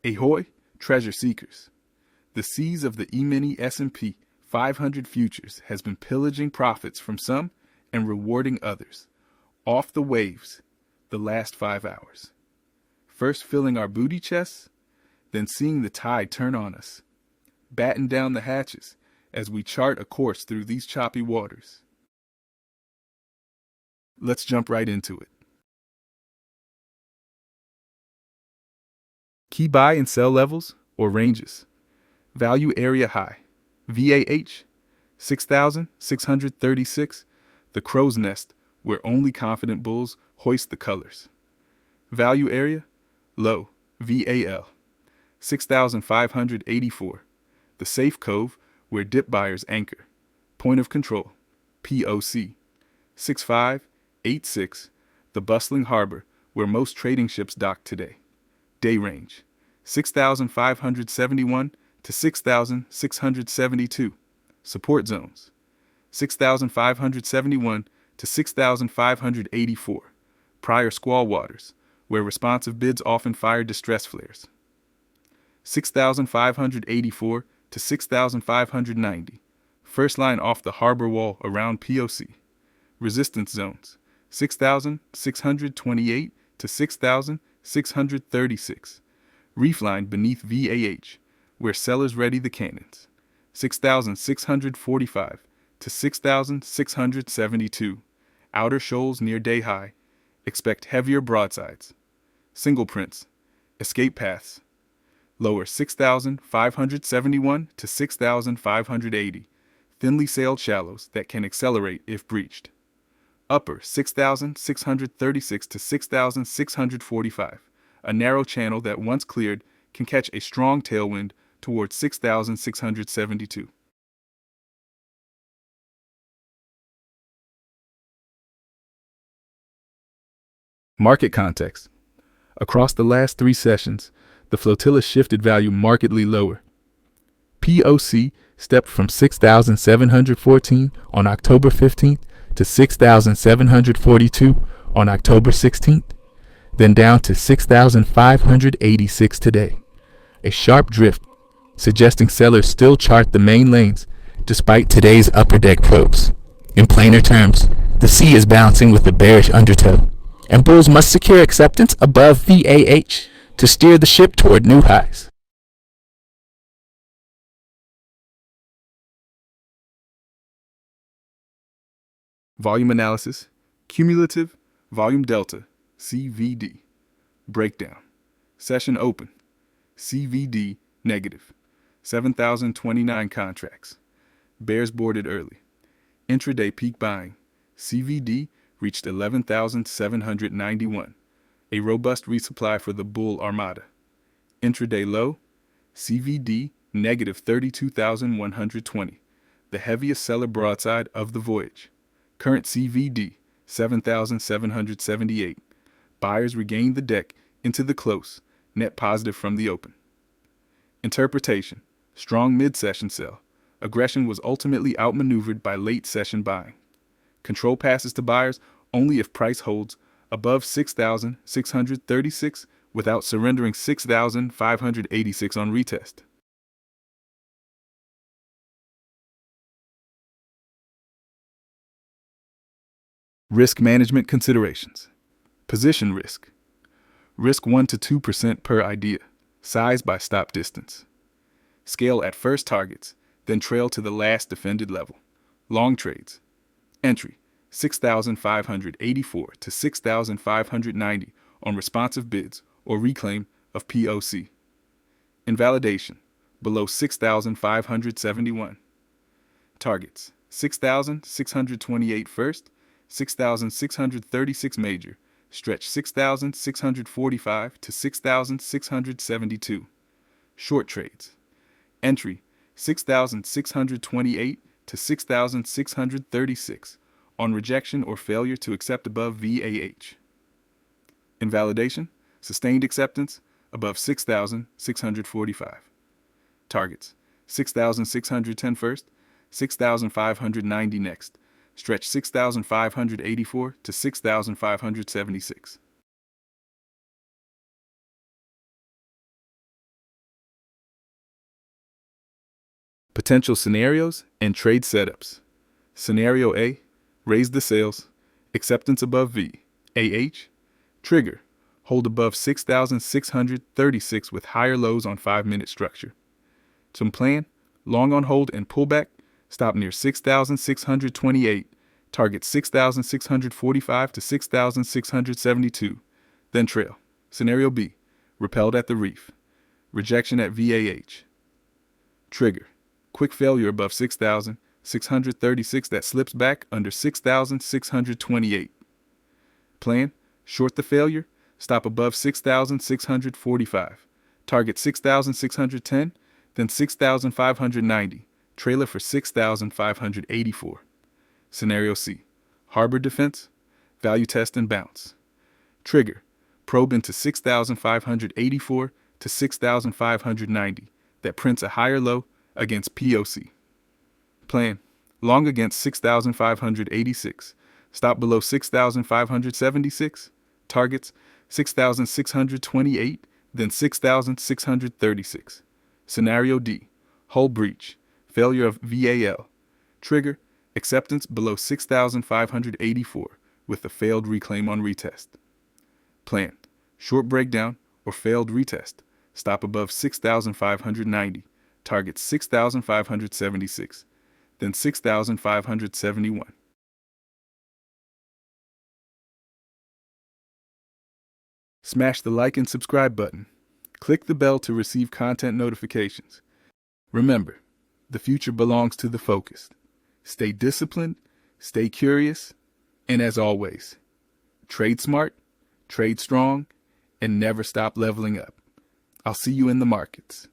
Ahoy, treasure seekers. The seas of the E-mini S&P 500 futures has been pillaging profits from some and rewarding others. Off the waves, the last 5 hours. First filling our booty chests, then seeing the tide turn on us. Batten down the hatches as we chart a course through these choppy waters. Let's jump right into it. Key buy and sell levels or ranges. Value area high. VAH 6,636. The crow's nest where only confident bulls hoist the colors. Value area low. VAL 6,584. The safe cove where dip buyers anchor. Point of control. POC 6586. The bustling harbor where most trading ships dock today. Day range 6,571 to 6,672. Support zones 6,571 to 6,584. Prior squall waters, where responsive bids often fire distress flares. 6,584 to 6,590. First line off the harbor wall around POC. Resistance zones 6,628 to 6,636. Reef line beneath VAH, where sellers ready the cannons. 6,645 to 6,672. Outer shoals near day high. Expect heavier broadsides. Single prints. Escape paths. Lower 6,571 to 6,580. Thinly sailed shallows that can accelerate if breached. Upper 6,636 to 6,645. A narrow channel that once cleared can catch a strong tailwind towards 6,672. Market context. Across the last 3 sessions, the flotilla shifted value markedly lower. POC stepped from 6,714 on October 15th to 6,742 on October 16th, then down to 6,586 today. A sharp drift, suggesting sellers still chart the main lanes despite today's upper deck probes. In plainer terms, the sea is bouncing with a bearish undertow, and bulls must secure acceptance above VAH to steer the ship toward new highs. Volume analysis, cumulative volume delta, CVD. Breakdown. Session open. CVD negative. 7,029 contracts. Bears boarded early. Intraday peak buying. CVD reached 11,791. A robust resupply for the bull armada. Intraday low. CVD negative 32,120. The heaviest seller broadside of the voyage. Current CVD 7,778. Buyers regained the deck into the close, net positive from the open. Interpretation. Strong mid-session sell. Aggression was ultimately outmaneuvered by late-session buying. Control passes to buyers only if price holds above 6,636 without surrendering 6,586 on retest. Risk management considerations. Position risk. Risk 1 to 2% per idea. Size by stop distance. Scale at first targets, then trail to the last defended level. Long trades. Entry 6,584 to 6,590 on responsive bids or reclaim of POC. Invalidation below 6,571. Targets 6,628 first, 6,636 major, stretch 6,645 to 6,672. Short trades. Entry 6,628 to 6,636 on rejection or failure to accept above VAH. Invalidation, sustained acceptance above 6,645. Targets 6,610 first, 6,590 next. Stretch 6,584 to 6,576. Potential scenarios and trade setups. Scenario A, raise the sales, acceptance above V. AH, trigger, hold above 6,636 with higher lows on 5-minute structure. Some plan, long on hold and pullback, stop near 6,628, target 6,645 to 6,672, then trail. Scenario B, repelled at the reef, rejection at VAH. Trigger, quick failure above 6,636 that slips back under 6,628. Plan, short the failure, stop above 6,645, target 6,610, then 6,590, trailer for 6,584. Scenario C, harbor defense, value test and bounce. Trigger, probe into 6,584 to 6,590 that prints a higher low against POC. Plan, long against 6,586, stop below 6,576, targets 6,628, then 6,636. Scenario D, hull breach, failure of VAL. Trigger, acceptance below 6,584 with a failed reclaim on retest. Plan, short breakdown or failed retest, stop above 6,590, target 6,576, then 6,571. Smash the like and subscribe button. Click the bell to receive content notifications. Remember, the future belongs to the focused. Stay disciplined, stay curious, and as always, trade smart, trade strong, and never stop leveling up. I'll see you in the markets.